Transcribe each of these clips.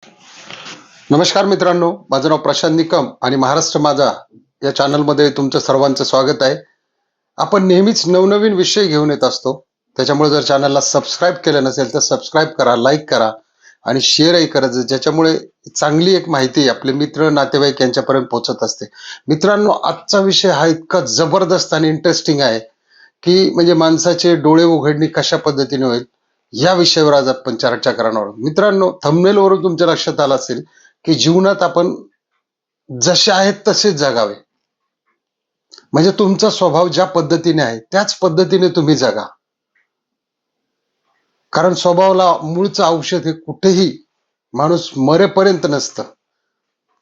नमस्कार मित्रांनो, माझं नाव प्रशांत निकम आणि महाराष्ट्र माझा या चॅनलमध्ये तुमचं सर्वांचं स्वागत आहे. आपण नेहमीच नवनवीन विषय घेऊन येत असतो. त्याच्यामुळे जर चॅनलला सबस्क्राईब केलं नसेल तर सबस्क्राईब करा, लाईक करा आणि शेअरही करायचं, ज्याच्यामुळे चांगली एक माहिती आपले मित्र नातेवाईक यांच्यापर्यंत पोहोचत असते. मित्रांनो, आजचा विषय हा इतका जबरदस्त आणि इंटरेस्टिंग आहे की म्हणजे माणसाचे डोळे उघडणी कशा पद्धतीने होईल या विषयावर आज आपण चर्चा करणार आहोत. मित्रांनो, थंबनेलवरून तुमच्या लक्षात आलं असेल की जीवनात आपण जसे आहेत तसेच जगावे. म्हणजे तुमचा स्वभाव ज्या पद्धतीने आहे त्याच पद्धतीने तुम्ही जगा. कारण स्वभावाला मूळचं औषध हे कुठेही माणूस मरेपर्यंत नसतं.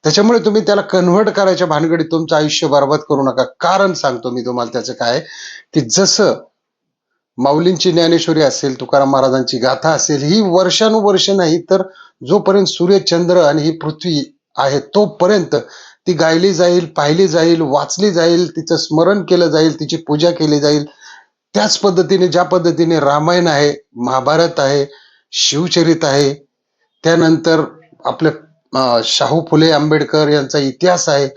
त्याच्यामुळे तुम्ही त्याला कन्व्हर्ट करायच्या भानगडीत तुमचं आयुष्य बरबाद करू नका. कारण सांगतो मी तुम्हाला त्याचं काय, की जसं माऊलींची ज्ञानेश्वरी असेल, तुकाराम महाराजांची गाथा असेल, ही वर्षानुवर्ष नाही तर जोपर्यंत सूर्य चंद्र आणि ही पृथ्वी आहे तोपर्यंत ती गायली जाईल, पाहिली जाईल, वाचली जाईल, तिचं स्मरण केलं जाईल, तिची पूजा केली जाईल. त्याच पद्धतीने ज्या पद्धतीने रामायण आहे, महाभारत आहे, शिवचरित आहे, त्यानंतर आपले शाहू फुले आंबेडकर यांचा इतिहास आहे,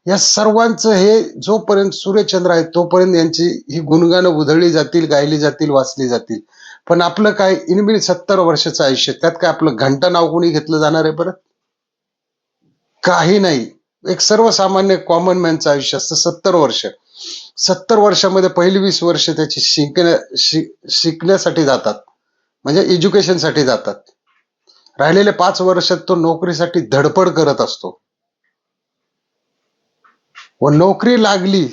या सर्वांचं हे जोपर्यंत सूर्यचंद्र आहे तोपर्यंत यांची ही गुणगानं उधळली जातील, गायली जातील, वाचली जातील. पण आपलं काय इनबिन 70 वर्षाचं आयुष्य, त्यात काय आपलं घंटा नाव कोणी घेतलं जाणार आहे? परत काही नाही. एक सर्वसामान्य कॉमन मॅनचं आयुष्य असतं 70 वर्ष. 70 वर्षामध्ये पहिली 20 वर्ष त्याची शिकण्यासाठी जातात, म्हणजे एज्युकेशनसाठी जातात. राहिलेले 5 वर्षात तो नोकरीसाठी धडपड करत असतो व नोकरी लागली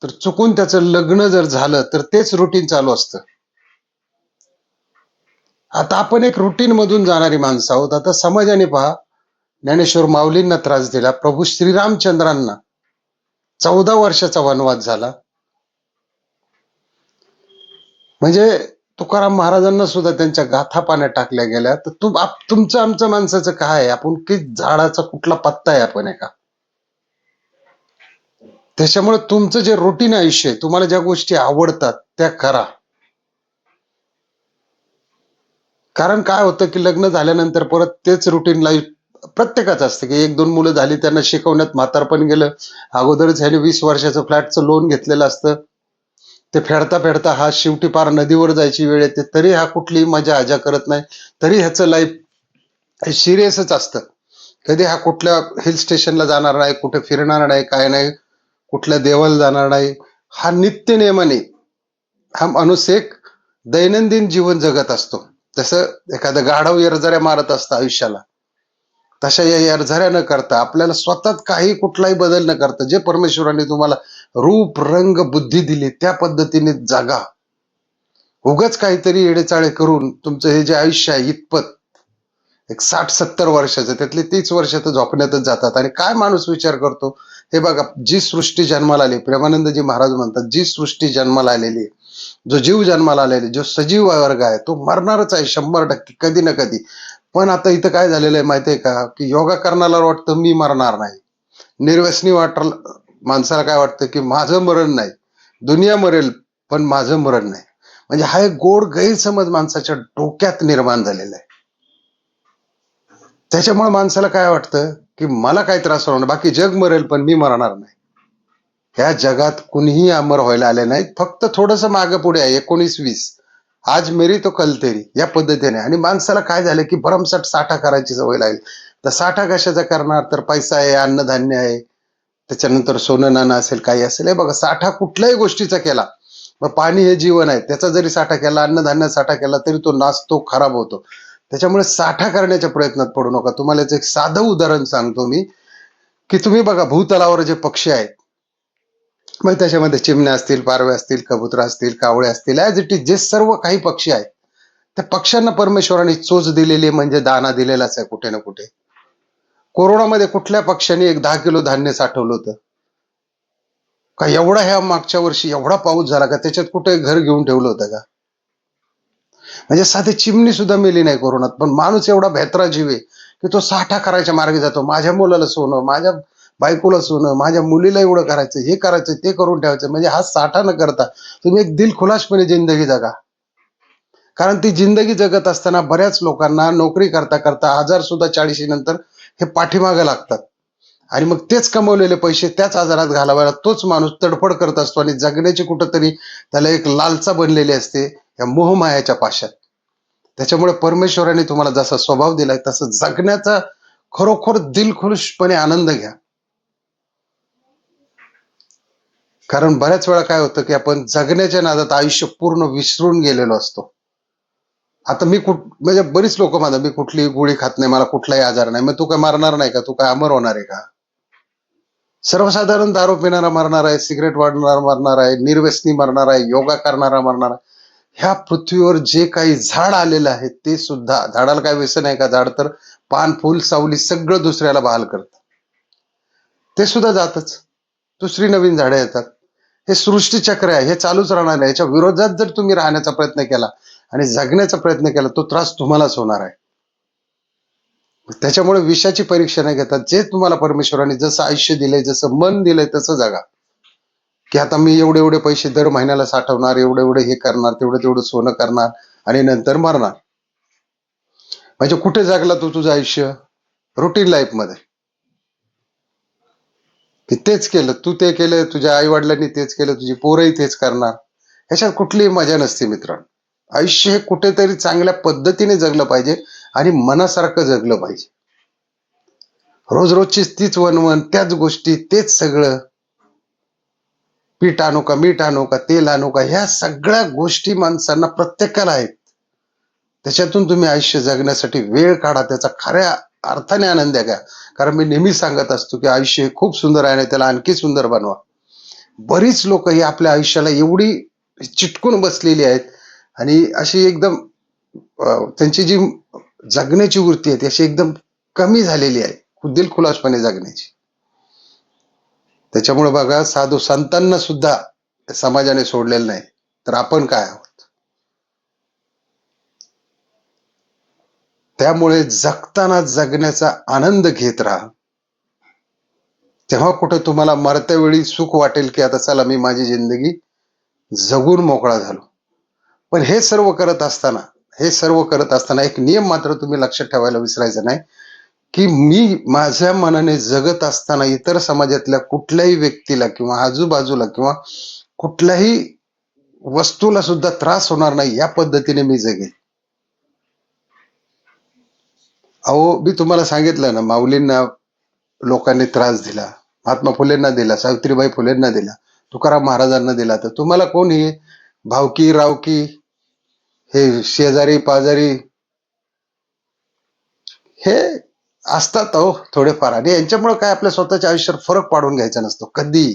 तर चुकून त्याचं लग्न जर झालं तर तेच रुटीन चालू असतं. आता आपण एक रुटीन मधून जाणारी माणसं आहोत. आता समाजाने पहा, ज्ञानेश्वर माऊलींना त्रास दिला, प्रभू श्रीरामचंद्रांना 14 वर्षाचा वनवास झाला. म्हणजे तुकाराम महाराजांना सुद्धा त्यांच्या गाथा पाण्यात टाकल्या गेल्या. तर तुमचं आमचं माणसाचं काय आहे? आपण की झाडाचा कुठला पत्ता आहे आपण एका? त्याच्यामुळे तुमचं जे रुटीन आयुष्य आहे, तुम्हाला ज्या गोष्टी आवडतात त्या करा. कारण काय होतं की लग्न झाल्यानंतर परत तेच रुटीन लाईफ प्रत्येकाचं असतं की 1-2 मुलं झाली, त्यांना शिकवण्यात म्हातारपण गेलं. अगोदरच ह्याने 20 वर्षाचं फ्लॅटचं लोन घेतलेलं असतं, ते फेडता फेडता हा शेवटी पार नदीवर जायची वेळ येते, तरी हा कुठलीही मजा आजा करत नाही. तरी ह्याचं लाईफ सिरियसच असतं. कधी हा कुठल्या हिल स्टेशनला जाणार नाही, कुठे फिरणार नाही, काय नाही, कुठल्या देवाला जाणार नाही. हा नित्य नियमाने हा माणूस एक दैनंदिन जीवन जगत असतो. जसं एखादं गाढव येरझाऱ्या मारत असतं आयुष्याला, तशा या येरझाऱ्या न करता आपल्याला स्वतःत काही कुठलाही बदल न करता जे परमेश्वराने तुम्हाला रूप रंग बुद्धी दिली त्या पद्धतीने जागा. उगाच काहीतरी येडेचाळे करून तुमचं हे जे आयुष्य आहे इतपत एक 60-70 वर्षाचं, त्यातले 30 वर्ष तर झोपण्यातच जातात. आणि काय माणूस विचार करतो, हे बघा, जी सृष्टी जन्माला आली, प्रेमानंदजी महाराज म्हणतात, जी सृष्टी जन्माला आलेली, जो जीव जन्माला आलेली, जो सजीव वर्ग आहे तो मरणारच आहे 100% कधी ना कधी. पण आता इथं काय झालेलं आहे माहितीये का, की योगा करणाला वाटतं मी मरणार नाही, निर्व्यसनी माणसाला काय वाटतं की माझं मरण नाही, दुनिया मरेल पण माझं मरण नाही. म्हणजे हा एक गोड गैरसमज माणसाच्या डोक्यात निर्माण झालेला आहे. त्याच्यामुळे माणसाला काय वाटतं की मला काय त्रास होणार, बाकी जग मरेल पण मी मरणार नाही. ह्या जगात कुणीही अमर व्हायला आले नाहीत, फक्त थोडस मागे पुढे आहे. 19-20 आज मेरी तो कल तेरी या पद्धतीने. आणि माणसाला काय झालं की भरमसाठ साठा करायची सवय लागली. तर साठा कशाचा करणार, तर पैसा आहे, अन्नधान्य आहे, त्याच्यानंतर सोनं नाणं असेल, काही असेल. हे बघा, साठा कुठल्याही गोष्टीचा केला, मग पाणी हे जीवन आहे, त्याचा जरी साठा केला, अन्नधान्य साठा केला तरी तो नासतो, खराब होतो. त्याच्यामुळे साठा करण्याच्या प्रयत्नात पडू नका. तुम्हाला याचं एक साधं उदाहरण सांगतो मी, की तुम्ही बघा भूतलावर जे पक्षी आहेत, मग त्याच्यामध्ये चिमण्या असतील, पारवे असतील, कबुतर असतील, कावळे असतील, ॲज इट इज जे सर्व काही पक्षी आहेत, त्या पक्ष्यांना परमेश्वराने चोच दिलेली, म्हणजे दाना दिलेलाच आहे कुठे ना कुठे. कोरोनामध्ये कुठल्या पक्षाने एक 10 किलो धान्य साठवलं होतं का? एवढा ह्या मागच्या वर्षी एवढा पाऊस झाला का त्याच्यात कुठे घर घेऊन ठेवलं होतं का? म्हणजे साधी चिमणी सुद्धा मेली नाही कोरोनात. पण माणूस एवढा भेत्रा जीव आहे की तो साठा करायच्या मार्गे जातो. माझ्या मुलाला सोनं, माझ्या बायकोला सोनं, माझ्या मुलीला एवढं करायचं, हे करायचं, ते करून ठेवायचं. म्हणजे हा साठा न करता तुम्ही एक दिलखुलासपणे जिंदगी जगा. कारण ती जिंदगी जगत असताना बऱ्याच लोकांना नोकरी करता करता आजार सुद्धा 40 नंतर हे पाठीमागे लागतात आणि मग तेच कमवलेले पैसे त्याच आजारात घालवायला तोच माणूस तडफड करत असतो आणि जगण्याची कुठंतरी त्याला एक लालसा बनलेली असते या मोहमायाच्या पाशात. त्याच्यामुळे परमेश्वराने तुम्हाला जसा स्वभाव दिलाय तसं जगण्याचा खरोखर दिलखुशपणे आनंद घ्या. कारण बऱ्याच वेळा काय होतं की आपण जगण्याच्या नादात आयुष्य पूर्ण विसरून गेलेलो असतो. आता मी म्हणजे बरीच लोक म्हणतात मी कुठली गोळी खात नाही, मला कुठलाही आजार नाही. मग तू काय मरणार नाही का? तू काय अमर होणार आहे का? सर्वसाधारण दारू पिणारा मरणार आहे, सिगरेट वाढणारा मरणार आहे, निर्व्यसनी मरणार आहे, योगा करणारा मरणार आहे. ह्या पृथ्वीवर जे काही झाड आलेलं आहे ते सुद्धा, झाडाला काय व्यसन आहे का? झाड तर पान फुल सावली सगळं दुसऱ्याला बहाल करतं, ते सुद्धा जातच. दुसरी नवीन झाडं येतात. हे सृष्टी चक्र आहे, हे चालूच राहणार आहे. याच्या विरोधात जर तुम्ही राहण्याचा प्रयत्न केला आणि जगण्याचा प्रयत्न केला तो त्रास तुम्हालाच होणार आहे. त्याच्यामुळे विषयाची परीक्षा नाही घेतात. जे तुम्हाला परमेश्वराने जसं आयुष्य दिलंय, जसं मन दिलंय तसं जगा. की आता मी एवढे एवढे पैसे दर महिन्याला साठवणार, एवढे एवढे हे करणार, तेवढं तेवढं सोनं करणार आणि नंतर मरणार. म्हणजे कुठे जगला तू तुझं आयुष्य? रुटीन लाईफ मध्ये. की तेच केलं, तू ते केलं, तुझ्या आई वडिलांनी तेच केलं, तुझी पोरही तेच करणार. ह्याच्यात कुठलीही मजा नसते मित्रांनो. आयुष्य हे कुठेतरी चांगल्या पद्धतीने जगलं पाहिजे आणि मनासारखं जगलं पाहिजे. रोज रोजचीच तीच वणवण, त्याच गोष्टी, तेच सगळं. पीठ आणू का, मीठ आणू का, तेल आणू का, ह्या सगळ्या गोष्टी माणसांना प्रत्येकाला आहेत. त्याच्यातून तुम्ही आयुष्य जगण्यासाठी वेळ काढा, त्याचा खऱ्या अर्थाने आनंद घ्या. कारण मी नेहमी सांगत असतो की आयुष्य हे खूप सुंदर आहे आणि त्याला आणखी सुंदर बनवा. बरीच लोक ही आपल्या आयुष्याला एवढी चिटकून बसलेली आहेत आणि अशी एकदम त्यांची जी जगण्याची वृत्ती आहे ती अशी एकदम कमी झालेली आहे दिलखुलासपणे जगण्याची. त्याच्यामुळे बघा, साधू संतांना सुद्धा समाजाने सोडलेलं नाही, तर आपण काय आहोत? त्यामुळे जगताना जगण्याचा आनंद घेत राहा. तेव्हा कुठे तुम्हाला मरत्या वेळी सुख वाटेल की आता चला मी माझी जिंदगी जगून मोकळा झालो. पण हे सर्व करत असताना एक नियम मात्र तुम्ही लक्षात ठेवायला विसरायचा नाही की मी माझ्या मनाने जगत असताना इतर समाजातल्या कुठल्याही व्यक्तीला किंवा आजूबाजूला किंवा कुठल्याही वस्तूला सुद्धा त्रास होणार नाही या पद्धतीने मी जगेन. अहो, मी तुम्हाला सांगितलं ना, माऊलींना लोकांनी त्रास दिला, महात्मा फुलेंना दिला, सावित्रीबाई फुलेंना दिला, तुकाराम महाराजांना दिला. तर तुम्हाला कोण हे भावकी रावकी, हे शेजारी पाजारी हे असतात अहो थोडेफार, आणि यांच्यामुळे काय आपल्या स्वतःच्या आयुष्यात फरक पाडून घ्यायचा नसतो कधी.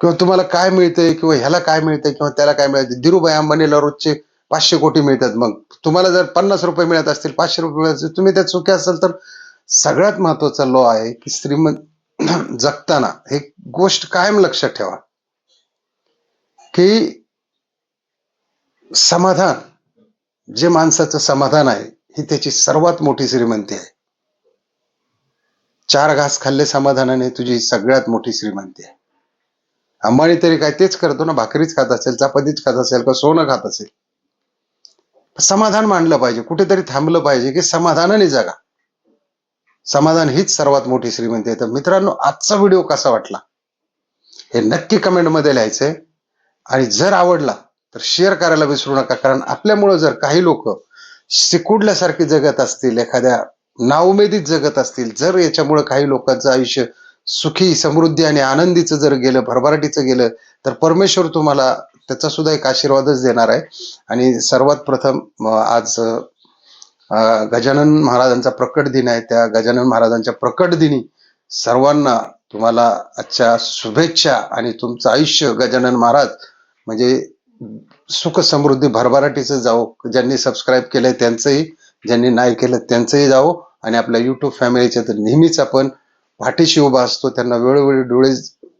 किंवा तुम्हाला काय मिळतंय किंवा ह्याला काय मिळतंय किंवा त्याला काय मिळतंय. धीरूभाई अंबानीला रोजचे 500 कोटी मिळतात, मग तुम्हाला जर 50 रुपये मिळत असतील, 500 रुपये मिळत असतील, तुम्ही त्यात सुखी असाल तर. सगळ्यात महत्वाचा लो आहे की श्रीमंत जगताना एक गोष्ट कायम लक्षात ठेवा की समाधान, जे माणसाचं समाधान आहे ही त्याची सर्वात मोठी श्रीमंती आहे. 4 घास खाल्ले समाधानाने तुझी सगळ्यात मोठी श्रीमंती आहे. अंबानी तरी काय तेच करतो ना, भाकरीच खात असेल, चपातीच खात असेल, का सोनं खात असेल. समाधान मानलं पाहिजे, कुठेतरी थांबलं पाहिजे की समाधानाने जगा. समाधान हीच सर्वात मोठी श्रीमंती आहे. तर मित्रांनो, आजचा व्हिडिओ कसा वाटला हे नक्की कमेंट मध्ये लिहायचंय आणि जर आवडला तर शेअर करायला विसरू नका. कारण आपल्यामुळे जर काही लोक सिकुडल्यासारखे जगत असतील, एखाद्या नाउमेदीत जगत असतील, जर याच्यामुळे काही लोकांचं आयुष्य सुखी समृद्धी आणि आनंदीचं जर गेलं, भरभराटीचं गेलं, तर परमेश्वर तुम्हाला त्याचा सुद्धा एक आशीर्वादच देणार आहे. आणि सर्वात प्रथम आज गजानन महाराजांचा प्रकट दिन आहे. त्या गजानन महाराजांच्या प्रकट दिनी सर्वांना तुम्हाला आजच्या शुभेच्छा आणि तुमचं आयुष्य गजानन महाराज म्हणजे सुख समृद्धी भरभराटीचं जावो. ज्यांनी सबस्क्राईब केलंय त्यांचंही, ज्यांनी नाही केलं त्यांचंही जावो. आणि आपल्या युट्यूब फॅमिलीच्या तर नेहमीच आपण पाठीशी उभा असतो, त्यांना वेळोवेळी डोळे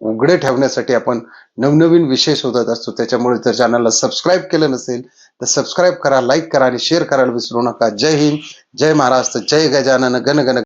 उघडे ठेवण्यासाठी आपण नवनवीन विषय शोधत असतो. त्याच्यामुळे जर चॅनलला सबस्क्राईब केलं नसेल तर सबस्क्राईब करा, लाईक करा आणि शेअर करायला विसरू नका. जय हिंद, जय महाराष्ट्र, जय गजानन गण गण.